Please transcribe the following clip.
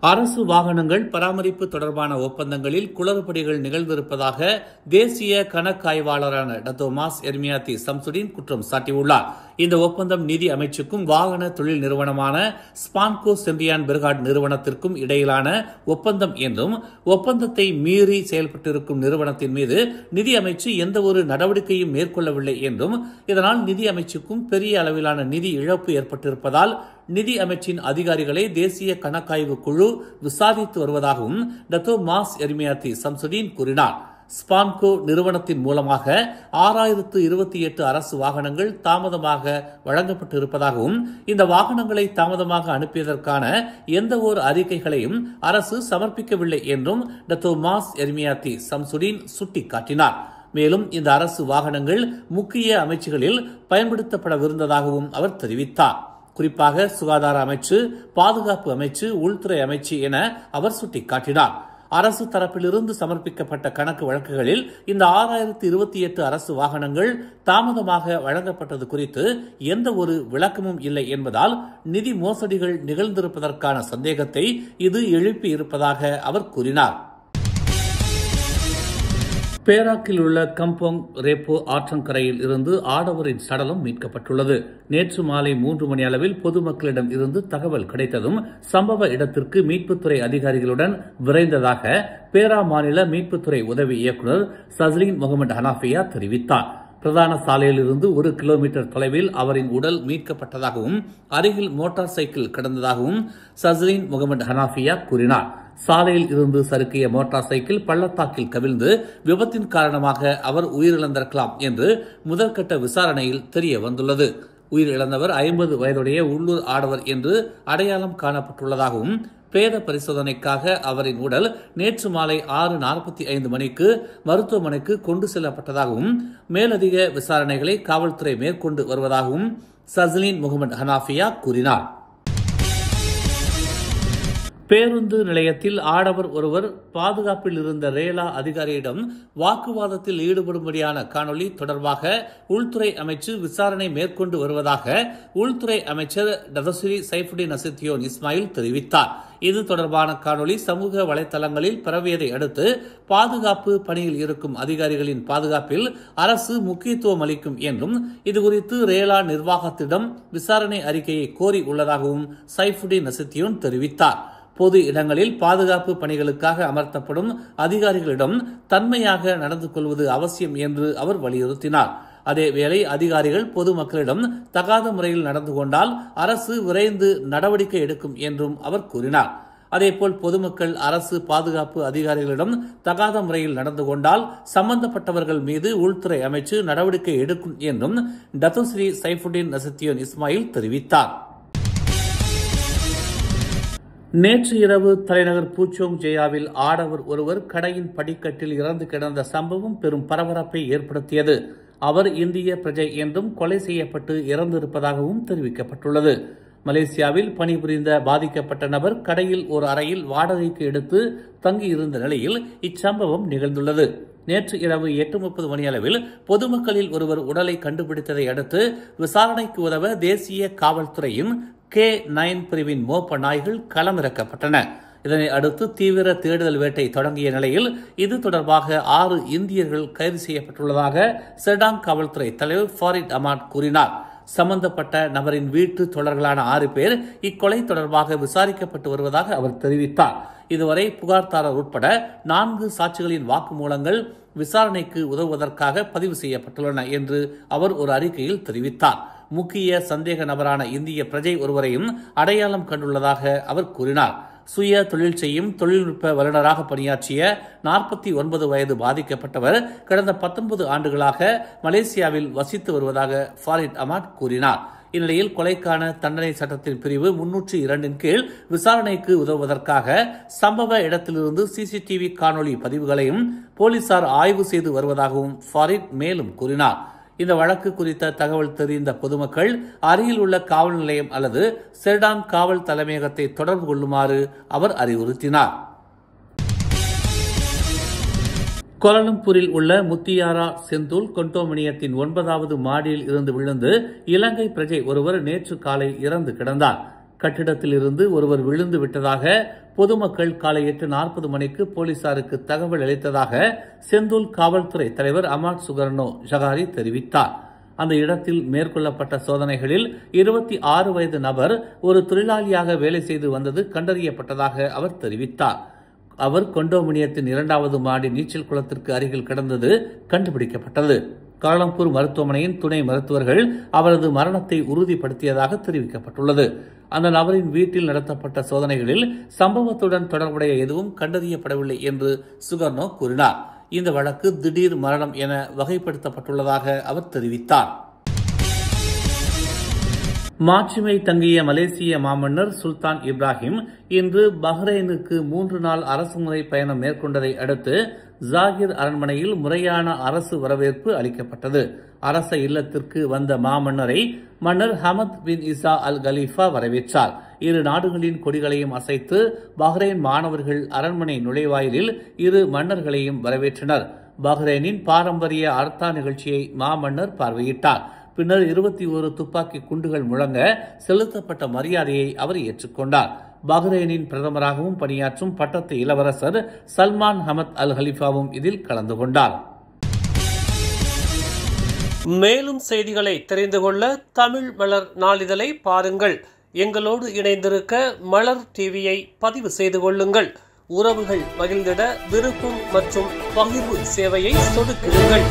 அரசு வாகனங்கள் பராமரிப்பு தொடர்பான ஒப்பந்தங்களில் குளறுபடிகள் நிகழ்ந்திருப்பதாக தேசிய கணக்காய்வாளரான டத்தோமாஸ் எர்மியாத்தி சம்சுடீன் குற்றம் சாட்டியுள்ளார். இந்த ஒப்பந்தம் நிதி அமைச்சுக்கும் வாகன தொழில் நிறுவனமான ஸ்பான்கோ செம்பியான் பெர்காட் நிறுவனத்திற்கும் இடையிலான ஒப்பந்தம் என்றும், ஒப்பந்தத்தை மீறி செயல்பட்டிருக்கும் நிறுவனத்தின் மீது நிதி அமைச்சு எந்தவொரு நடவடிக்கையும் மேற்கொள்ளவில்லை என்றும், இதனால் நிதி அமைச்சுக்கும் பெரிய அளவிலான நிதி இழப்பு ஏற்பட்டிருப்பதால் நிதி அமைச்சின் அதிகாரிகளை தேசிய கணக்காய்வு குழு விசாரித்து வருவதாகவும் டத்தோமாஸ் எர்மியாத்தி சம்சுடீன் கூறினார். ஸ்பான்கோ நிறுவனத்தின் மூலமாக 6028 அரசு வாகனங்கள் தாமதமாக வழங்கப்பட்டிருப்பதாகவும், இந்த வாகனங்களை தாமதமாக அனுப்பியதற்கான எந்த ஒரு அறிக்கைகளையும் அரசு சமர்ப்பிக்கவில்லை என்றும் டத்தோமாஸ் எர்மியாத்தி சம்சுடீன் சுட்டிக்காட்டினார். மேலும் இந்த அரசு வாகனங்கள் முக்கிய அமைச்சுகளில் பயன்படுத்தப்படவிருந்ததாகவும் அவர் தெரிவித்தார். குறிப்பாக சுகாதார அமைச்சு, பாதுகாப்பு அமைச்சு, உள்துறை அமைச்சு என அவர் சுட்டிக்காட்டினார். அரசு தரப்பிலிருந்து சமர்ப்பிக்கப்பட்ட கணக்கு வழக்குகளில் இந்த 6028 அரசு வாகனங்கள் தாமதமாக வழங்கப்பட்டது குறித்து எந்த ஒரு விளக்கமும் இல்லை என்பதால் நிதி மோசடிகள் நிகழ்ந்திருப்பதற்கான சந்தேகத்தை இது எழுப்பி இருப்பதாக அவர் கூறினார். பேராக்கில் உள்ள கம்போங் ரேப்போ ஆற்றங்கரையில் இருந்து ஆடவரின் சடலம் மீட்கப்பட்டுள்ளது. நேற்று மாலை 3 மணி அளவில் பொதுமக்களிடம் இருந்து தகவல் கிடைத்ததும் சம்பவ இடத்திற்கு மீட்புத்துறை அதிகாரிகளுடன் விரைந்ததாக பேரா மாநில மீட்புத்துறை உதவி இயக்குநர் சஸ்லீன் முகமது ஹனாஃபியா தெரிவித்தார். பிரதான சாலையில் இருந்து 1 கிலோமீட்டர் தொலைவில் அவரின் உடல் மீட்கப்பட்டதாகவும், அருகில் மோட்டார் சைக்கிள் கிடந்ததாகவும் சஸ்லீன் முகமது ஹனாஃபியா கூறினார். சாலையில் இருந்து சறுக்கிய மோட்டார் சைக்கிள் பள்ளத்தாக்கில் கவிழ்ந்து விபத்தின் காரணமாக அவர் உயிரிழந்திருக்கலாம் என்று முதற்கட்ட விசாரணையில் தெரிய வந்துள்ளது. உயிரிழந்தவர் 50 வயதுடைய உள்ளூர் ஆடவர் என்று அடையாளம் காணப்பட்டுள்ளதாகவும், பிரேத பரிசோதனைக்காக அவரின் உடல் நேற்று மாலை 6:45 மணிக்கு மருத்துவமனைக்கு கொண்டு செல்லப்பட்டதாகவும், மேலதிக விசாரணைகளை காவல்துறை மேற்கொண்டு வருவதாகவும் சஸ்லீன் முகமது ஹனாஃபியா கூறினார். பேருந்து நிலையத்தில் ஆடவர் ஒருவர் பாதுகாப்பில் இருந்த ரேலா அதிகாரியிடம் வாக்குவாதத்தில் ஈடுபடும்படியான காணொலி தொடர்பாக உள்துறை அமைச்சு விசாரணை மேற்கொண்டு வருவதாக உள்துறை அமைச்சர் டதஸ்ரீ சைஃபுடின் நசித்தியோன் இஸ்மாயில் தெரிவித்தார். இது தொடர்பான காணொலி சமூக வலைதளங்களில் பரவியதை அடுத்து பாதுகாப்பு பணியில் இருக்கும் அதிகாரிகளின் பாதுகாப்பில் அரசு முக்கியத்துவம் அளிக்கும் என்றும், இதுகுறித்து ரேலா நிர்வாகத்திடம் விசாரணை அறிக்கையை கோரி உள்ளதாகவும் சைஃபுடின் நசித்தியோன் தெரிவித்தார். பொது இடங்களில் பாதுகாப்பு பணிகளுக்காக அமர்த்தப்படும் அதிகாரிகளிடம் தன்மையாக நடந்து கொள்வது அவசியம் என்று அவர் வலியுறுத்தினார். அதேவேளை அதிகாரிகள் பொதுமக்களிடம் தகாத முறையில் நடந்து கொண்டால் அரசு விரைந்து நடவடிக்கை எடுக்கும் என்றும் அவர் கூறினார். அதேபோல் பொதுமக்கள் அரசு பாதுகாப்பு அதிகாரிகளிடம் தகாத முறையில் நடந்து கொண்டால் சம்பந்தப்பட்டவர்கள் மீது உள்துறை அமைச்சு நடவடிக்கை எடுக்கும் என்றும் டத்தோஸ்ரீ சைஃபுடின் நசித்தியோன் இஸ்மாயில் தெரிவித்தார். நேற்று இரவு தலைநகர் பூச்சோங் ஜெயாவில் ஆடவர் ஒருவர் கடையின் படிக்கட்டில் இறந்து கிடந்த சம்பவம் பெரும் பரபரப்பை ஏற்படுத்தியது. அவர் இந்திய பிரஜை என்றும் கொலை செய்யப்பட்டு இறந்திருப்பதாகவும் தெரிவிக்கப்பட்டுள்ளது. மலேசியாவில் பணிபுரிந்த பாதிக்கப்பட்ட நபர் கடையில் ஒரு அறையில் வாடகைக்கு எடுத்து தங்கியிருந்த நிலையில் இச்சம்பவம் நிகழ்ந்துள்ளது. நேற்று இரவு 8:30 மணி அளவில் பொதுமக்களில் ஒருவர் உடலை கண்டுபிடித்ததை அடுத்து விசாரணைக்கு உதவ தேசிய காவல்துறையின் K9 பிரிவின் மோப்ப நாய்கள் களமிறக்கப்பட்டன. இதனை அடுத்து தீவிர தேடுதல் வேட்டை தொடங்கிய நிலையில் இது தொடர்பாக 6 இந்தியர்கள் கைது செய்யப்பட்டுள்ளதாக செடாங் காவல்துறை தலைவர் ஃபாரிட் அமாட் கூறினார். சம்பந்தப்பட்ட நபரின் வீட்டு தொடர்களான 6 பேர் இக்கொலை தொடர்பாக விசாரிக்கப்பட்டு வருவதாக அவர் தெரிவித்தார். இதுவரை புகார்தாரர் உட்பட 4 சாட்சிகளின் வாக்குமூலங்கள் விசாரணைக்கு உதவுவதற்காக பதிவு செய்யப்பட்டுள்ளன என்று அவர் ஒரு அறிக்கையில் தெரிவித்தார். முக்கிய சந்தேக நபரான இந்திய பிரஜை ஒருவரையும் அடையாளம் கண்டுள்ளதாக அவர் கூறினார். சுய தொழில் செய்யும் தொழில்நுட்ப வல்லுநராக பணியாற்றிய 49 வயது பாதிக்கப்பட்டவர் கடந்த 19 ஆண்டுகளாக மலேசியாவில் வசித்து வருவதாக ஃபாரிட் அமாட் கூறினார். இந்நிலையில் கொலைக்கான தண்டனை சட்டத்தின் பிரிவு 302 கீழ் விசாரணைக்கு உதவுவதற்காக சம்பவ இடத்திலிருந்து சிசிடிவி காணொலி பதிவுகளையும் போலீசார் ஆய்வு செய்து வருவதாகவும் ஃபாரிட் மேலும் கூறினார். இந்த வழக்கு குறித்த தகவல் தெரிந்த பொதுமக்கள் அருகில் உள்ள காவல் நிலையம் அல்லது செர்டாங் காவல் தலைமையகத்தை தொடர்பு கொள்ளுமாறு அவர் அறிவுறுத்தினார். கோலாலம்பூரில் உள்ள முத்தியாரா செந்தூல் கொண்டோமினியத்தின் 9வது மாடியில் இருந்து விழுந்து இலங்கை பிரஜை ஒருவர் நேற்று காலை இறந்து கிடந்தார். கட்டிடத்தில் இருந்து ஒருவர் விழுந்து விட்டதாக பொதுமக்கள் காலை 8:40 மணிக்கு போலீசாருக்கு தகவல் அளித்ததாக செந்தூல் காவல்துறை தலைவர் அமாட் சுகர்னோ ஜகாரி தெரிவித்தார். அந்த இடத்தில் மேற்கொள்ளப்பட்ட சோதனைகளில் 26 வயது நபர் ஒரு தொழிலாளியாக வேலை செய்து வந்தது கண்டறியப்பட்டதாக அவர் தெரிவித்தார். அவர் கொண்டோமினியத்தின் 2வது மாடி நீச்சல் குளத்திற்கு அருகில் கிடந்தது கண்டுபிடிக்கப்பட்டது. காலம்பூர் மருத்துவமனையின் துணை மருத்துவர்கள் அவரது மரணத்தை உறுதிப்படுத்தியதாக தெரிவிக்கப்பட்டுள்ளது. அந்த நபரின் வீட்டில் நடத்தப்பட்ட சோதனைகளில் சம்பவத்துடன் தொடர்புடைய எதுவும் கண்டறியப்படவில்லை என்று சுகர்னோ கூறினார். இந்த வழக்கு திடீர் மரணம் என வகைப்படுத்தப்பட்டுள்ளதாக அவர் தெரிவித்தார். மாட்சிமை தங்கிய மலேசிய மாமன்னர் சுல்தான் இப்ராஹிம் இன்று பஹ்ரைனுக்கு 3 நாள் அரசுமுறை பயணம் மேற்கொண்டதை அடுத்து ஜாகிர் அரண்மனையில் முறையான அரசு வரவேற்பு அளிக்கப்பட்டது. அரச இல்லத்திற்கு வந்த மாமன்னரை மன்னர் ஹமத் பின் இசா அல் கலீஃபா வரவேற்றார். இரு நாடுகளின் கொடிகளையும் அசைத்து பஹ்ரைன் மாணவர்கள் அரண்மனை நுழைவாயிலில் இரு மன்னர்களையும் வரவேற்றனர். பஹ்ரைனின் பாரம்பரிய அர்த்தா நிகழ்ச்சியை மாமன்னர் பார்வையிட்டார். பின்னர் 21 துப்பாக்கி குண்டுகள் முழங்க செலுத்தப்பட்ட மரியாதையை அவர் ஏற்றுக்கொண்டார். பஹ்ரைனின் பிரதமராகவும் பணியாற்றும் பட்டத்து இளவரசர் சல்மான் ஹமத் அல் ஹலிஃபாவும் இதில் கலந்து கொண்டார். மேலும் செய்திகளை தெரிந்து கொள்ள தமிழ் மலர் நாளிதழை பாருங்கள். எங்களோடு இணைந்திருக்க மலர் டிவியை பதிவு செய்து கொள்ளுங்கள். உறவுகள் மகிழ்ந்திட விருப்பம் மற்றும் பகிர்வு சேவையை சொடுக்கிடுங்கள்.